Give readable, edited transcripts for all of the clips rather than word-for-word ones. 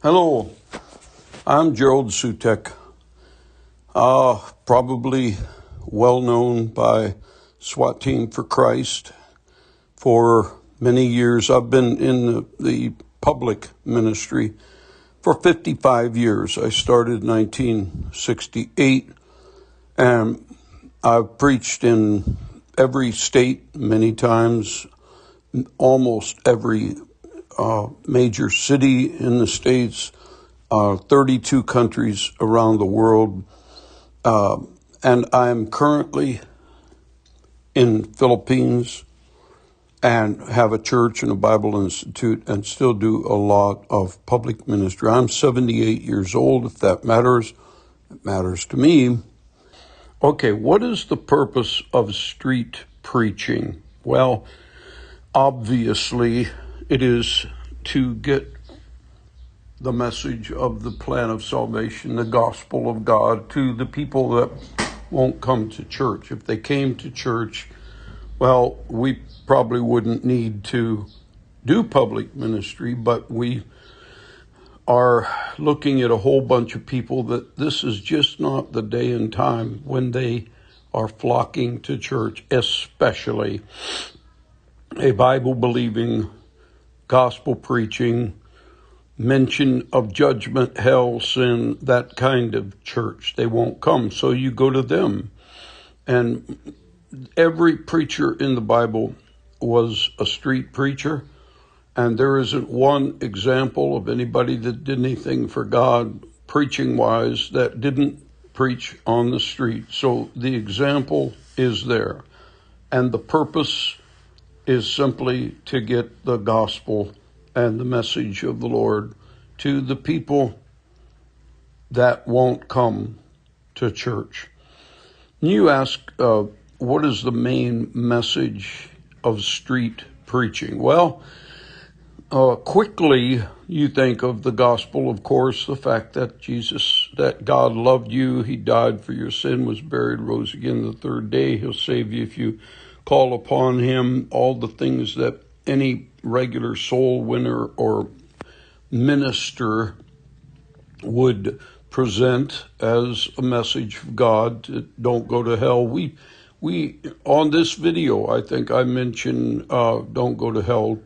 Hello, I'm Gerald Sutek, probably well known by SWAT Team for Christ. For many years, I've been in the public ministry for 55 years. I started in 1968, and I've preached in every state many times, almost every major city in the States, 32 countries around the world. And I'm currently in Philippines and have a church and a Bible Institute and still do a lot of public ministry. I'm 78 years old. If that matters, it matters to me. Okay, what is the purpose of street preaching? Well, obviously, it is to get the message of the plan of salvation, the gospel of God, to the people that won't come to church. If they came to church, well, we probably wouldn't need to do public ministry, but we are looking at a whole bunch of people that this is just not the day and time when they are flocking to church, especially a Bible-believing, gospel-preaching, mention of judgment, hell, sin, that kind of church. They won't come, so you go to them. And every preacher in the Bible was a street preacher, and there isn't one example of anybody that did anything for God, preaching-wise, that didn't preach on the street. So the example is there, and the purpose is simply to get the gospel and the message of the Lord to the people that won't come to church. You ask, what is the main message of street preaching? Well, quickly you think of the gospel, of course, the fact that that God loved you, He died for your sin, was buried, rose again the third day. He'll save you if you call upon Him, all the things that any regular soul winner or minister would present as a message of God. Don't go to hell. We on this video, I think I mentioned don't go to hell,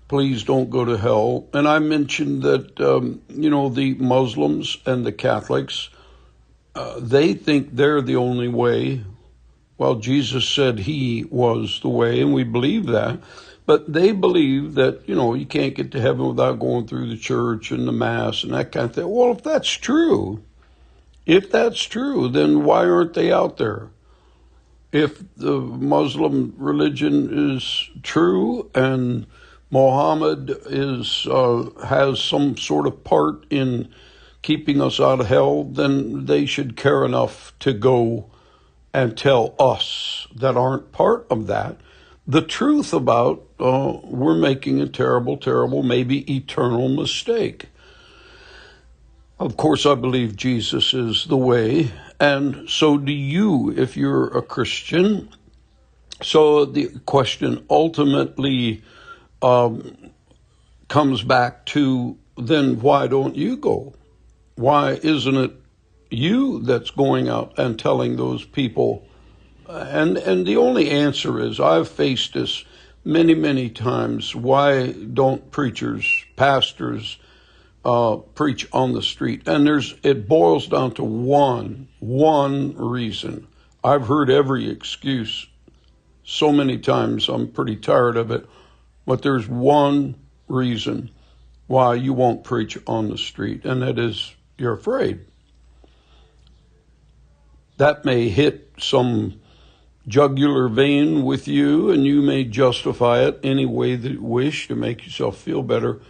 please don't go to hell. And I mentioned that the Muslims and the Catholics, they think they're the only way. Well, Jesus said He was the way, and we believe that. But they believe that, you can't get to heaven without going through the church and the Mass and that kind of thing. Well, if that's true, then why aren't they out there? If the Muslim religion is true and Muhammad has some sort of part in keeping us out of hell, then they should care enough to go and tell us that aren't part of that the truth about we're making a terrible, terrible, maybe eternal mistake. Of course, I believe Jesus is the way, and so do you if you're a Christian. So the question ultimately comes back to, then why don't you go? Why isn't it you that's going out and telling those people? And the only answer is, I've faced this many, many times. Why don't preachers, pastors, preach on the street? And it boils down to one reason. I've heard every excuse so many times, I'm pretty tired of it. But there's one reason why you won't preach on the street, and that is you're afraid. That may hit some jugular vein with you, and you may justify it any way that you wish to make yourself feel better.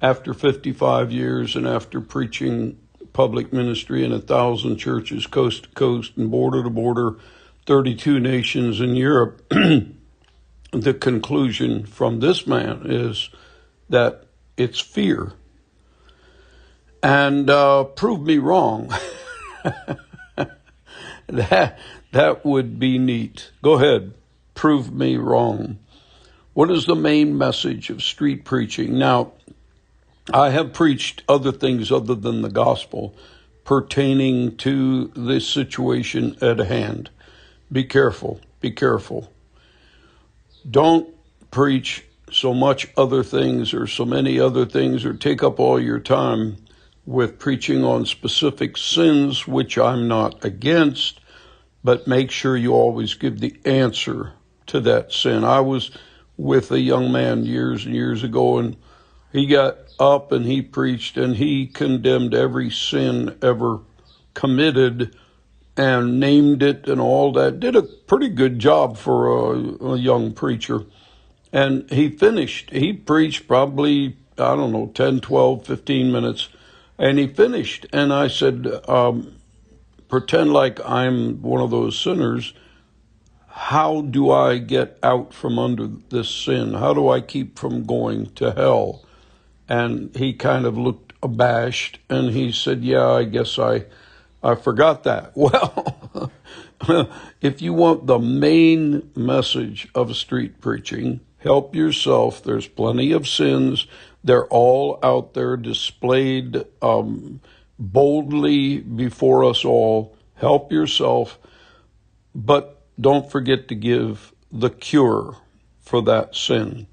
After 55 years and after preaching public ministry in 1,000 churches coast to coast and border to border, 32 nations in Europe, the conclusion from this man is that it's fear. And prove me wrong. That would be neat. Go ahead, prove me wrong. What is the main message of street preaching? Now, I have preached other things other than the gospel pertaining to this situation at hand. Be careful. Be careful. Don't preach so much other things or so many other things or take up all your time with preaching on specific sins, which I'm not against, but make sure you always give the answer to that sin. I was with a young man years and years ago, and he got up and he preached and he condemned every sin ever committed and named it and all that. Did a pretty good job for a young preacher. And he finished. He preached probably, 10, 12, 15 minutes. And he finished. And I said, pretend like I'm one of those sinners. How do I get out from under this sin? How do I keep from going to hell? And he kind of looked abashed and he said, yeah, I guess I forgot that. Well, if you want the main message of street preaching, help yourself. There's plenty of sins. They're all out there displayed boldly before us all. Help yourself, but don't forget to give the cure for that sin.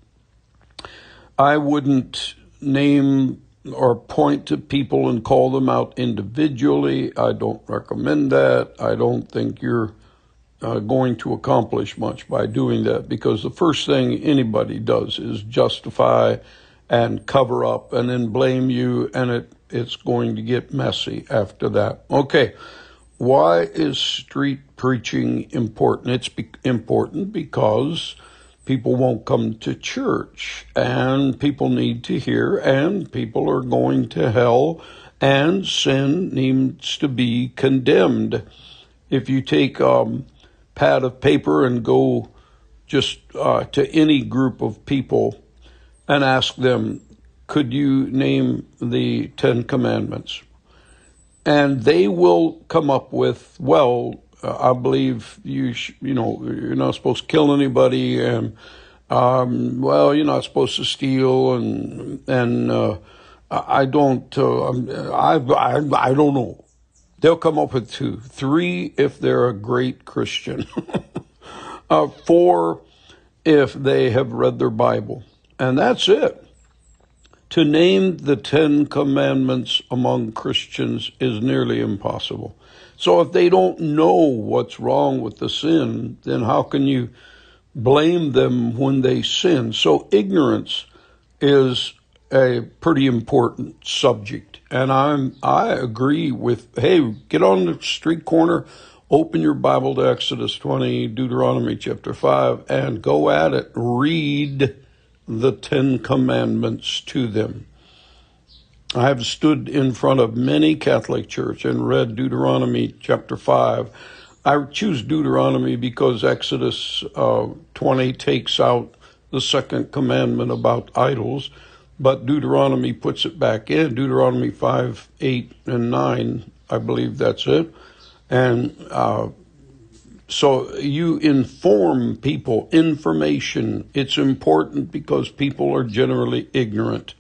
I wouldn't name or point to people and call them out individually. I don't recommend that. I don't think you're going to accomplish much by doing that, because the first thing anybody does is justify and cover up and then blame you, and it's going to get messy after that. Okay, why is street preaching important? It's important because people won't come to church, and people need to hear, and people are going to hell, and sin needs to be condemned. If you take a pad of paper and go just to any group of people and ask them, could you name the 10 Commandments? And they will come up with, well, I believe you're not supposed to kill anybody, and you're not supposed to steal, and I don't know. They'll come up with 2, 3 if they're a great Christian, 4 if they have read their Bible, and that's it. To name the 10 Commandments among Christians is nearly impossible. So if they don't know what's wrong with the sin, then how can you blame them when they sin? So ignorance is a pretty important subject. And I agree with, hey, get on the street corner, open your Bible to Exodus 20, Deuteronomy chapter 5, and go at it. Read the 10 Commandments to them. I have stood in front of many Catholic church and read Deuteronomy chapter 5. I choose Deuteronomy because Exodus 20 takes out the second commandment about idols, but Deuteronomy puts it back in. Deuteronomy 5, 8, and 9, I believe that's it. And so you inform people. Information, it's important because people are generally ignorant.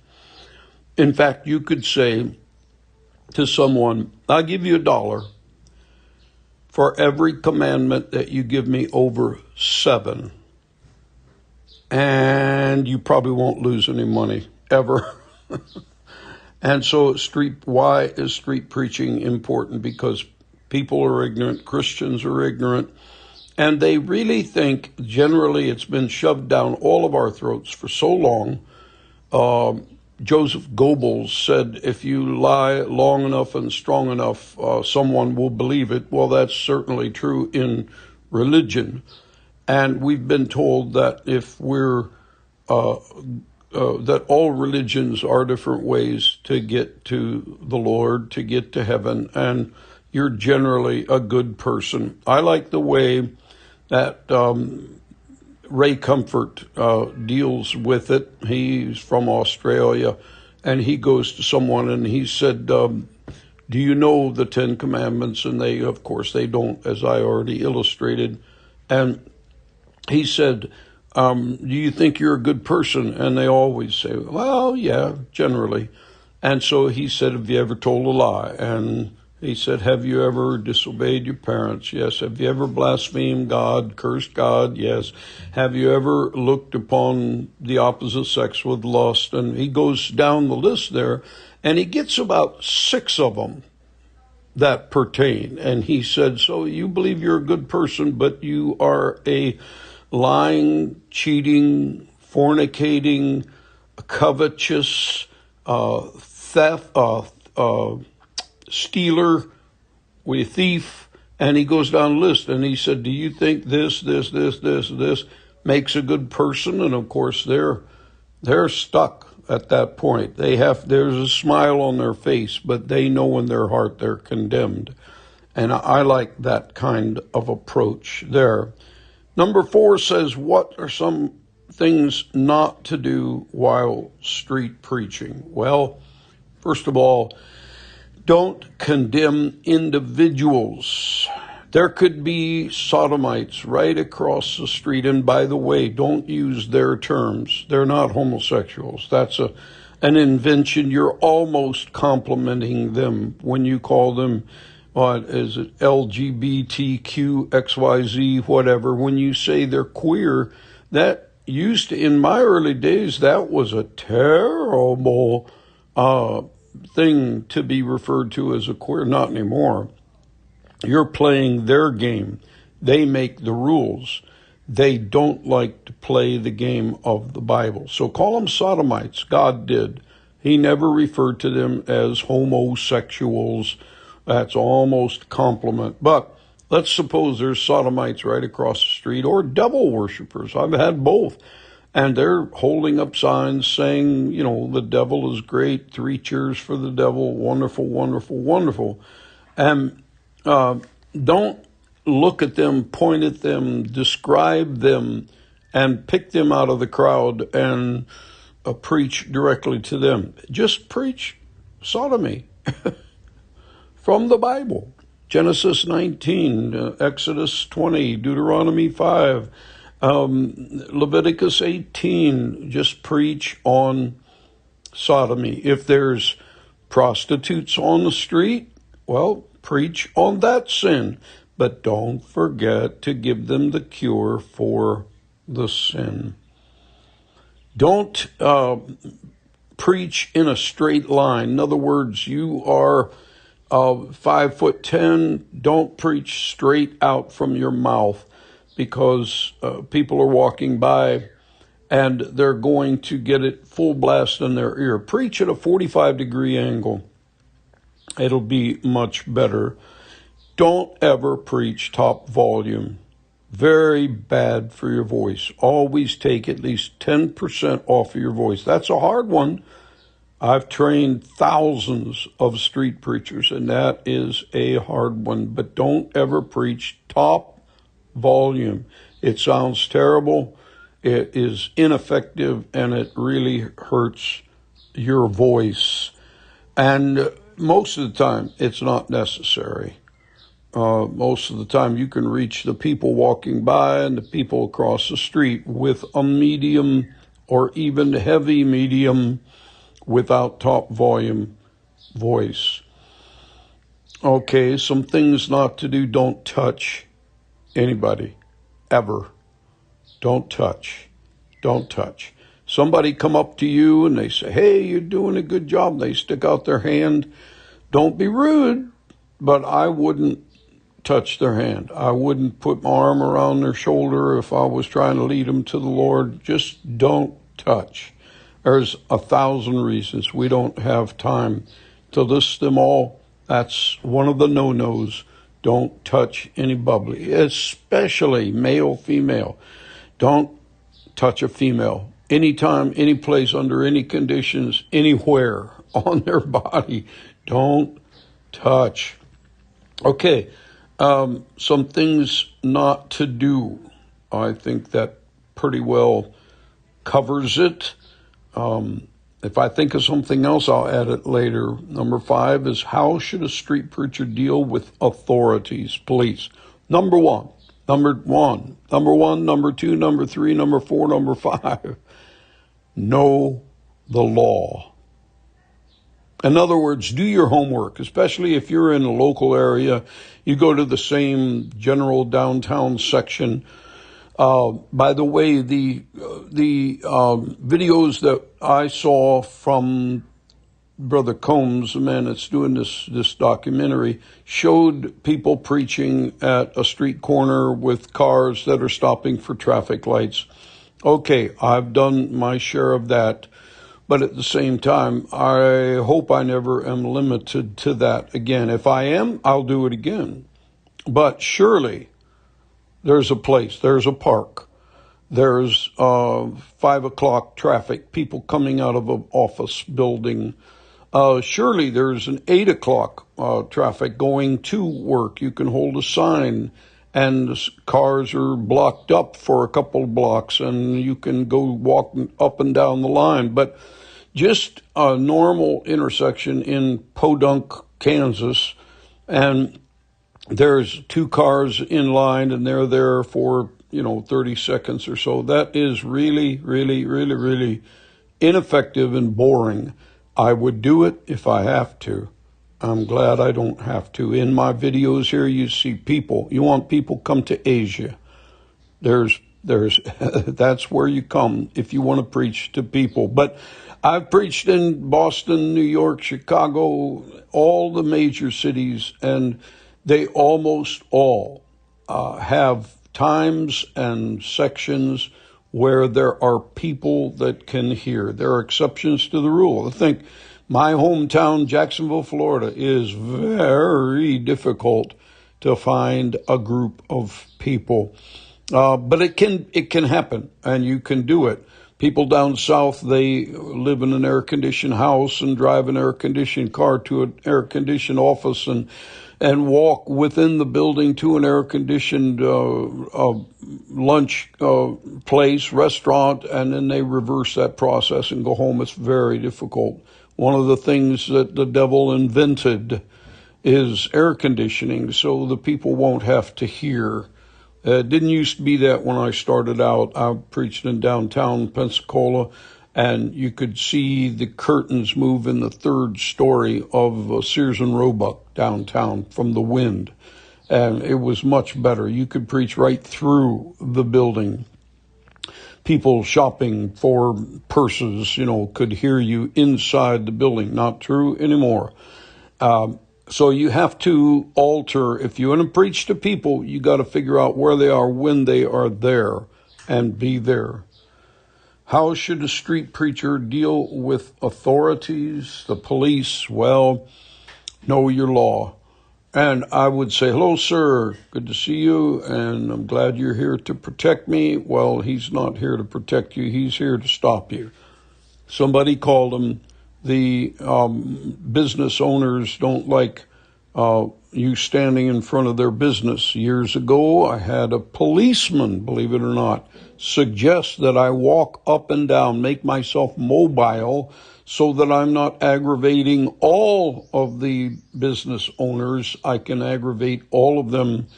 In fact, you could say to someone, I'll give you $1 for every commandment that you give me over 7. And you probably won't lose any money, ever. And so why is street preaching important? Because people are ignorant, Christians are ignorant, and they really think, generally it's been shoved down all of our throats for so long. Joseph Goebbels said, if you lie long enough and strong enough, someone will believe it. Well, that's certainly true in religion. And we've been told that if that all religions are different ways to get to the Lord, to get to heaven, and you're generally a good person. I like the way that Ray Comfort deals with it. He's from Australia, and he goes to someone and he said, do you know the 10 Commandments? And they, of course, they don't, as I already illustrated. And he said, do you think you're a good person? And they always say, well, yeah, generally. And so he said, have you ever told a lie? And he said, have you ever disobeyed your parents? Yes. Have you ever blasphemed God, cursed God? Yes. Have you ever looked upon the opposite sex with lust? And he goes down the list there, and he gets about 6 of them that pertain. And he said, so you believe you're a good person, but you are a lying, cheating, fornicating, covetous, theft, stealer, with thief. And he goes down the list, and he said, do you think this makes a good person? And of course they're stuck at that point. There's a smile on their face, but they know in their heart they're condemned. And I like that kind of approach there. Number 4 says, what are some things not to do while street preaching? Well, first of all, don't condemn individuals. There could be sodomites right across the street. And by the way, don't use their terms. They're not homosexuals. That's an invention. You're almost complimenting them when you call them, what is it, LGBTQ, XYZ, whatever. When you say they're queer, that used to, in my early days, that was a terrible thing to be referred to as a queer. Not anymore. You're playing their game. They make the rules. They don't like to play the game of the Bible. So call them sodomites. God did. He never referred to them as homosexuals. That's almost a compliment. But let's suppose there's sodomites right across the street, or devil worshipers. I've had both. And they're holding up signs saying, the devil is great. 3 cheers for the devil. Wonderful, wonderful, wonderful. And don't look at them, point at them, describe them, and pick them out of the crowd and preach directly to them. Just preach sodomy from the Bible. Genesis 19, Exodus 20, Deuteronomy 5, Leviticus 18. Just preach on sodomy. If there's prostitutes on the street, well, preach on that sin, but don't forget to give them the cure for the sin. Don't preach in a straight line. In other words, you are 5'10". Don't preach straight out from your mouth, because people are walking by and they're going to get it full blast in their ear. Preach at a 45-degree angle. It'll be much better. Don't ever preach top volume. Very bad for your voice. Always take at least 10% off of your voice. That's a hard one. I've trained thousands of street preachers, and that is a hard one. But don't ever preach top volume. It sounds terrible. It is ineffective, and it really hurts your voice. And most of the time, it's not necessary. Most of the time, you can reach the people walking by and the people across the street with a medium or even heavy medium without top volume voice. Okay, some things not to do. Don't touch anybody, ever. Don't touch. Don't touch. Somebody come up to you and they say, hey, you're doing a good job. They stick out their hand. Don't be rude, but I wouldn't touch their hand. I wouldn't put my arm around their shoulder if I was trying to lead them to the Lord. Just don't touch. There's 1,000 reasons. We don't have time to list them all. That's one of the no-nos. Don't touch any bubbly, especially male, female. Don't touch a female anytime, any place, under any conditions, anywhere on their body. Don't touch. Okay, some things not to do. I think that pretty well covers it. If I think of something else, I'll add it later. Number 5 is, how should a street preacher deal with authorities, police? Number 1, Number one, number two, number three, number four, number five. Know the law. In other words, do your homework, especially if you're in a local area. You go to the same general downtown section. By the way, the videos that I saw from Brother Combs, the man that's doing this documentary, showed people preaching at a street corner with cars that are stopping for traffic lights. Okay, I've done my share of that. But at the same time, I hope I never am limited to that again. If I am, I'll do it again. But surely there's a place, there's a park, there's 5 o'clock traffic, people coming out of an office building. Surely there's an 8 o'clock traffic going to work. You can hold a sign and cars are blocked up for a couple of blocks and you can go walking up and down the line. But just a normal intersection in Podunk, Kansas, and there's 2 cars in line and they're there for, 30 seconds or so. That is really, really, really, really ineffective and boring. I would do it if I have to. I'm glad I don't have to. In my videos here, you see people. You want people, come to Asia. There's that's where you come if you want to preach to people. But I've preached in Boston, New York, Chicago, all the major cities, and they almost all have times and sections where there are people that can hear. There are exceptions to the rule. I think my hometown, Jacksonville, Florida, is very difficult to find a group of people. But it can happen, and you can do it. People down south, they live in an air-conditioned house and drive an air-conditioned car to an air-conditioned office and walk within the building to an air-conditioned lunch place, restaurant, and then they reverse that process and go home. It's very difficult. One of the things that the devil invented is air conditioning, so the people won't have to hear. It didn't used to be that when I started out. I preached in downtown Pensacola, and you could see the curtains move in the 3rd story of Sears and Roebuck downtown from the wind. And it was much better. You could preach right through the building. People shopping for purses, could hear you inside the building. Not true anymore. So you have to alter. If you want to preach to people, you got to figure out where they are when they are there and be there. How should a street preacher deal with authorities, the police? Well, know your law. And I would say, hello, sir, good to see you, and I'm glad you're here to protect me. Well, he's not here to protect you. He's here to stop you. Somebody called him. The business owners don't like you standing in front of their business. Years ago, I had a policeman, believe it or not, suggest that I walk up and down, make myself mobile so that I'm not aggravating all of the business owners. I can aggravate all of them,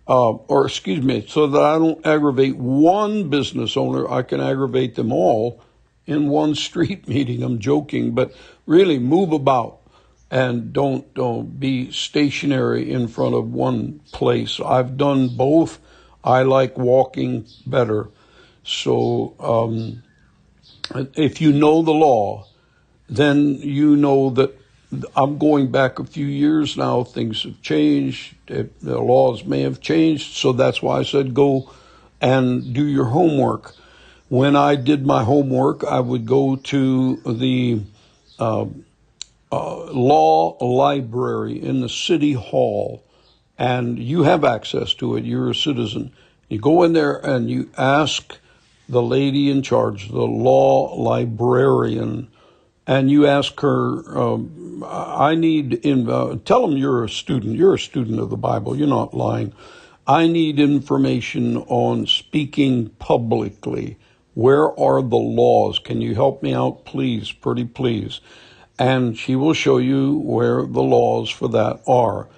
so that I don't aggravate one business owner, I can aggravate them all in one street meeting. I'm joking, but really move about and don't be stationary in front of one place. I've done both. I like walking better. So if you know the law, then you know that I'm going back a few years now. Things have changed. The laws may have changed. So that's why I said go and do your homework. When I did my homework, I would go to the law library in the city hall, and you have access to it. You're a citizen. You go in there and you ask the lady in charge, the law librarian, and you ask her, tell them you're a student. You're a student of the Bible. You're not lying. I need information on speaking publicly. Where are the laws? Can you help me out, please? Pretty please. And she will show you where the laws for that are.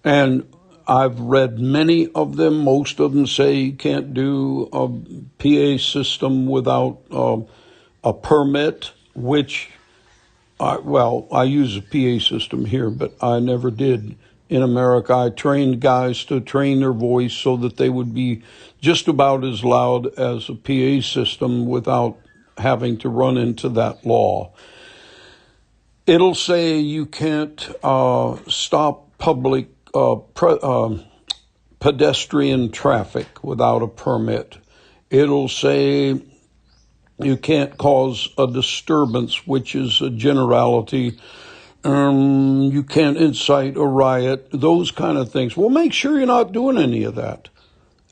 And I've read many of them. Most of them say you can't do a PA system without a permit, which, I use a PA system here, but I never did in America. I trained guys to train their voice so that they would be just about as loud as a PA system without having to run into that law. It'll say you can't stop public pedestrian traffic without a permit. It'll say you can't cause a disturbance, which is a generality. You can't incite a riot, those kind of things. Well, make sure you're not doing any of that.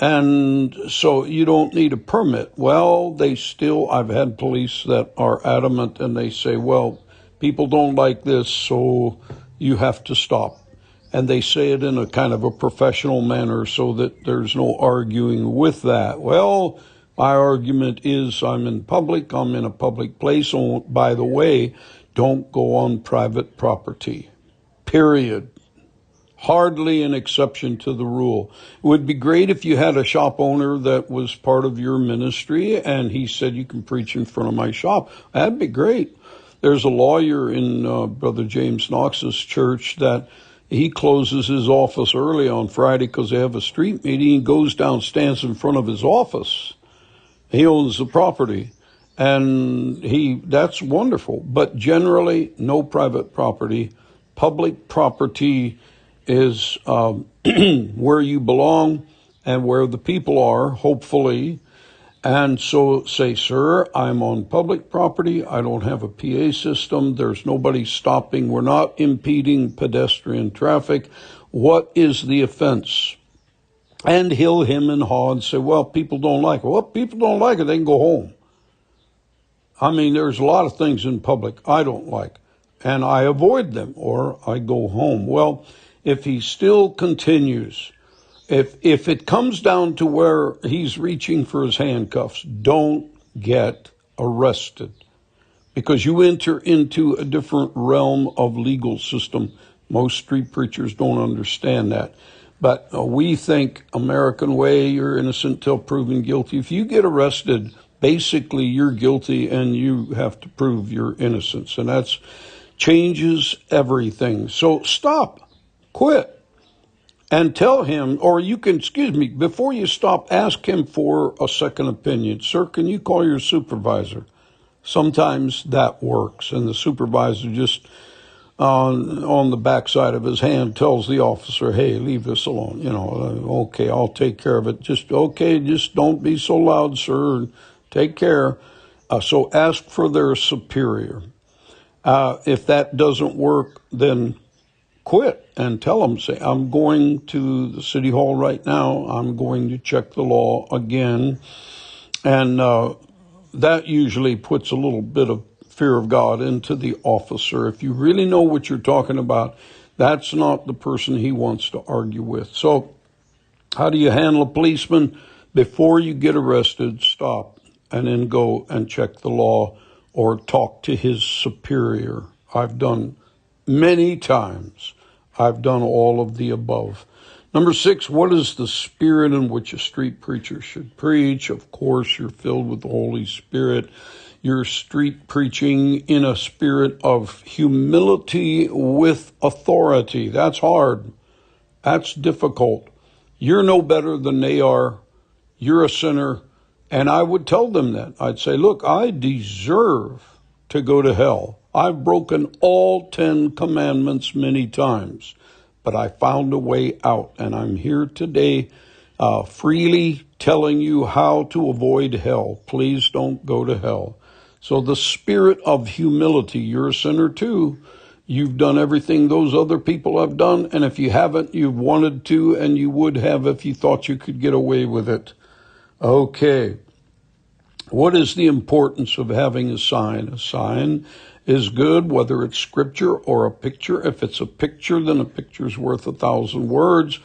And so you don't need a permit. Well, I've had police that are adamant and they say, well, people don't like this, so you have to stop. And they say it in a kind of a professional manner so that there's no arguing with that. Well, my argument is I'm in a public place. Oh, by the way, don't go on private property, period. Hardly an exception to the rule. It would be great if you had a shop owner that was part of your ministry and he said you can preach in front of my shop. That'd be great. There's a lawyer in Brother James Knox's church that he closes his office early on Friday because they have a street meeting. He goes down, stands in front of his office. He owns the property. And that's wonderful. But generally, no private property. Public property is where you belong and where the people are, hopefully. And so say, sir, I'm on public property. I don't have a PA system. There's nobody stopping. We're not impeding pedestrian traffic. What is the offense? And he'll hem and haw and say, well, people don't like it. Well, people don't like it. They can go home. I mean, there's a lot of things in public I don't like, and I avoid them or I go home. Well, if he still continues, if it comes down to where he's reaching for his handcuffs, don't get arrested because you enter into a different realm of legal system. Most street preachers don't understand that. But we think American way, you're innocent till proven guilty. If you get arrested, basically you're guilty and you have to prove your innocence. And that changes everything. So stop, quit. And tell him, or you can, before you stop, ask him for a second opinion. Sir, can you call your supervisor? Sometimes that works, and the supervisor just on the backside of his hand tells the officer, hey, leave this alone. Okay, I'll take care of it. Just don't be so loud, sir. Take care. So ask for their superior. If that doesn't work, then quit and tell them, say, I'm going to the city hall right now. I'm going to check the law again. And that usually puts a little bit of fear of God into the officer. If you really know what you're talking about, that's not the person he wants to argue with. So how do you handle a policeman? Before you get arrested, stop and then go and check the law or talk to his superior. I've done many times. I've done all of the above. Number 6, what is the spirit in which a street preacher should preach? Of course, you're filled with the Holy Spirit. You're street preaching in a spirit of humility with authority. That's hard. That's difficult. You're no better than they are. You're a sinner. And I would tell them that. I'd say, look, I deserve to go to hell. I've broken all 10 commandments many times, but I found a way out. And I'm here today freely telling you how to avoid hell. Please don't go to hell. So the spirit of humility, you're a sinner too. You've done everything those other people have done. And if you haven't, you've wanted to, and you would have if you thought you could get away with it. Okay. What is the importance of having a sign? A sign is good, whether it's scripture or a picture. If it's a picture, then a picture's worth 1,000 words.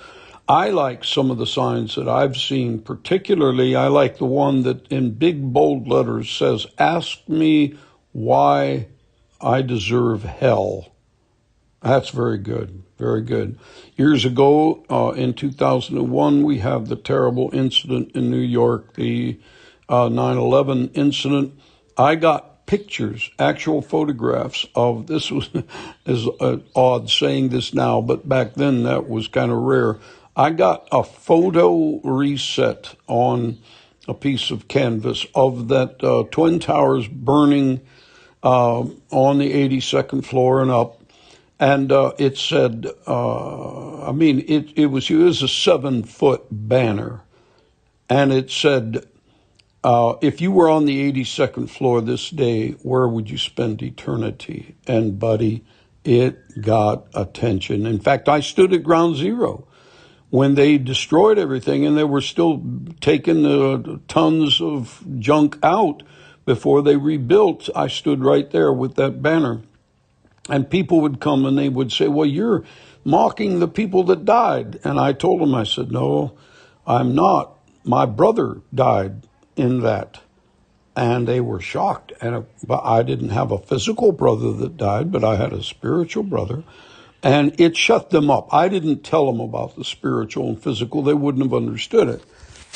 I like some of the signs that I've seen. Particularly, I like the one that in big bold letters says, ask me why I deserve hell. That's very good. Very good. Years ago, in 2001, we have the terrible incident in New York, the 9/11 incident. I got pictures, actual photographs of this was is odd saying this now, but back then that was kind of rare. I got a photo reset on a piece of canvas of that Twin Towers burning on the 82nd floor and up. And it said, it was a 7-foot banner. And it said, if you were on the 82nd floor this day, where would you spend eternity? And buddy, it got attention. In fact, I stood at ground zero when they destroyed everything, and they were still taking the tons of junk out before they rebuilt. I stood right there with that banner. And people would come and they would say, well, you're mocking the people that died. And I told them, I said, no, I'm not. My brother died in that. And they were shocked. But I didn't have a physical brother that died, but I had a spiritual brother. And it shut them up. I didn't tell them about the spiritual and physical. They wouldn't have understood it.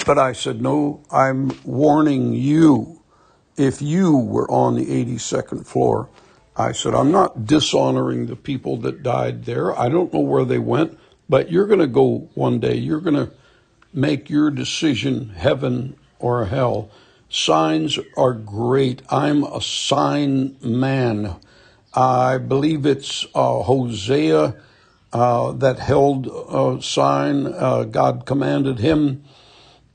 But I said, no, I'm warning you. If you were on the 82nd floor, I said, I'm not dishonoring the people that died there. I don't know where they went, but you're going to go one day. You're going to make your decision, heaven or hell. Signs are great. I'm a sign man. I believe it's Hosea that held a sign. God commanded him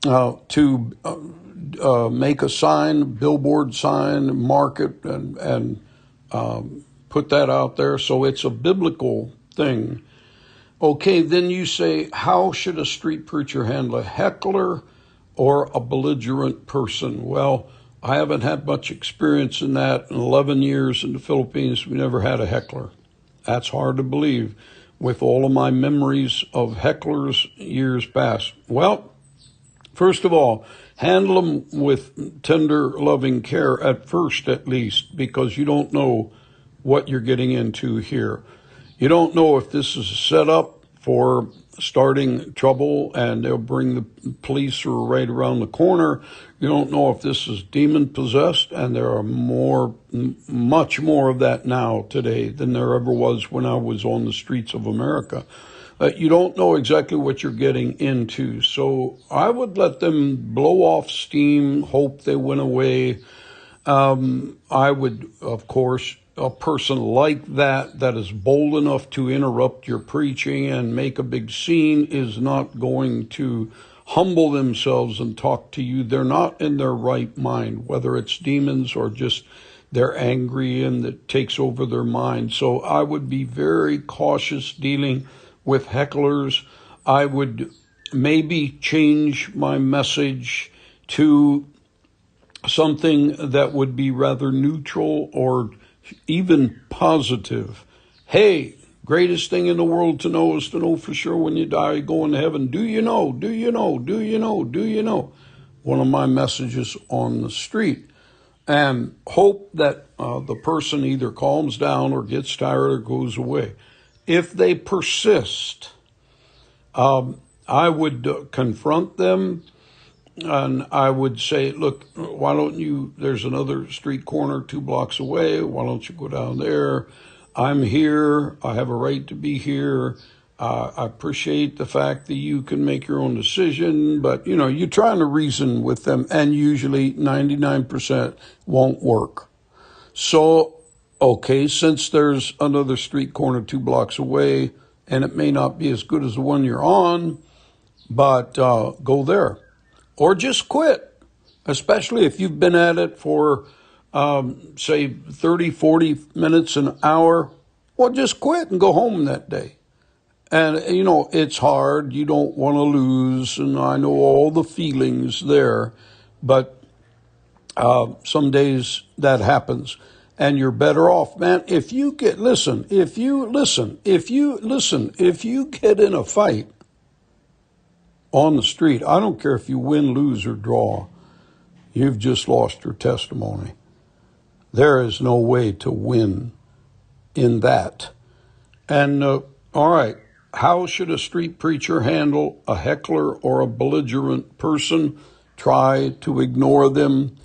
to make a sign, billboard sign, mark it, and put that out there. So it's a biblical thing. Okay, then you say, how should a street preacher handle a heckler or a belligerent person? Well, I haven't had much experience in that. In 11 years in the Philippines, we never had a heckler. That's hard to believe with all of my memories of hecklers years past. Well, first of all, handle them with tender, loving care at first, at least, because you don't know what you're getting into here. You don't know if this is a setup for starting trouble and they'll bring the police who are right around the corner. You don't know if this is demon possessed, and there are much more of that now today than there ever was when I was on the streets of America. You don't know exactly what you're getting into. So I would let them blow off steam, hope they went away. I would, of course, a person like that is bold enough to interrupt your preaching and make a big scene is not going to humble themselves and talk to you. They're not in their right mind, whether it's demons or just they're angry and it takes over their mind. So I would be very cautious dealing with hecklers. I would maybe change my message to something that would be rather neutral or even positive. Hey, greatest thing in the world to know is to know for sure when you die, you're going to heaven. Do you know? Do you know? Do you know? Do you know? One of my messages on the street. And hope that the person either calms down or gets tired or goes away. If they persist, I would confront them. And I would say, look, why don't you, there's another street corner 2 blocks away. Why don't you go down there? I'm here. I have a right to be here. I appreciate the fact that you can make your own decision, but, you're trying to reason with them, and usually 99% won't work. So, okay, since there's another street corner 2 blocks away, and it may not be as good as the one you're on, but go there. Or just quit, especially if you've been at it for, say, 30, 40 minutes, an hour. Well, just quit and go home that day. And, it's hard. You don't want to lose, and I know all the feelings there. But some days that happens, and you're better off, man. If you get in a fight on the street, I don't care if you win, lose, or draw, you've just lost your testimony. There is no way to win in that. And all right, how should a street preacher handle a heckler or a belligerent person? Try to ignore them.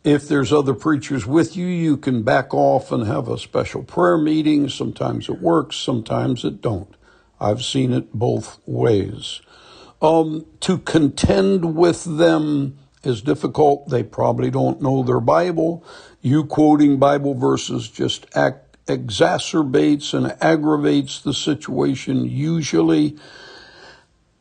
If there's other preachers with you, you can back off and have a special prayer meeting. Sometimes it works, sometimes it don't. I've seen it both ways. To contend with them is difficult. They probably don't know their Bible. You quoting Bible verses just exacerbates and aggravates the situation usually.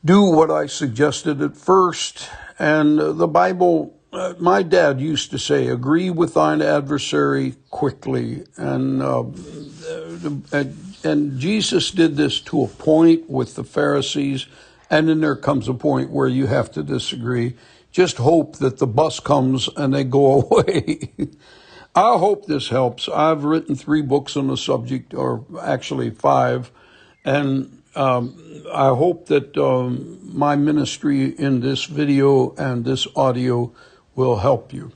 Do what I suggested at first. And the Bible, my dad used to say, agree with thine adversary quickly. And Jesus did this to a point with the Pharisees. And then there comes a point where you have to disagree. Just hope that the bus comes and they go away. I hope this helps. I've written 3 books on the subject, or actually 5. And I hope that my ministry in this video and this audio will help you.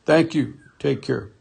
Thank you. Take care.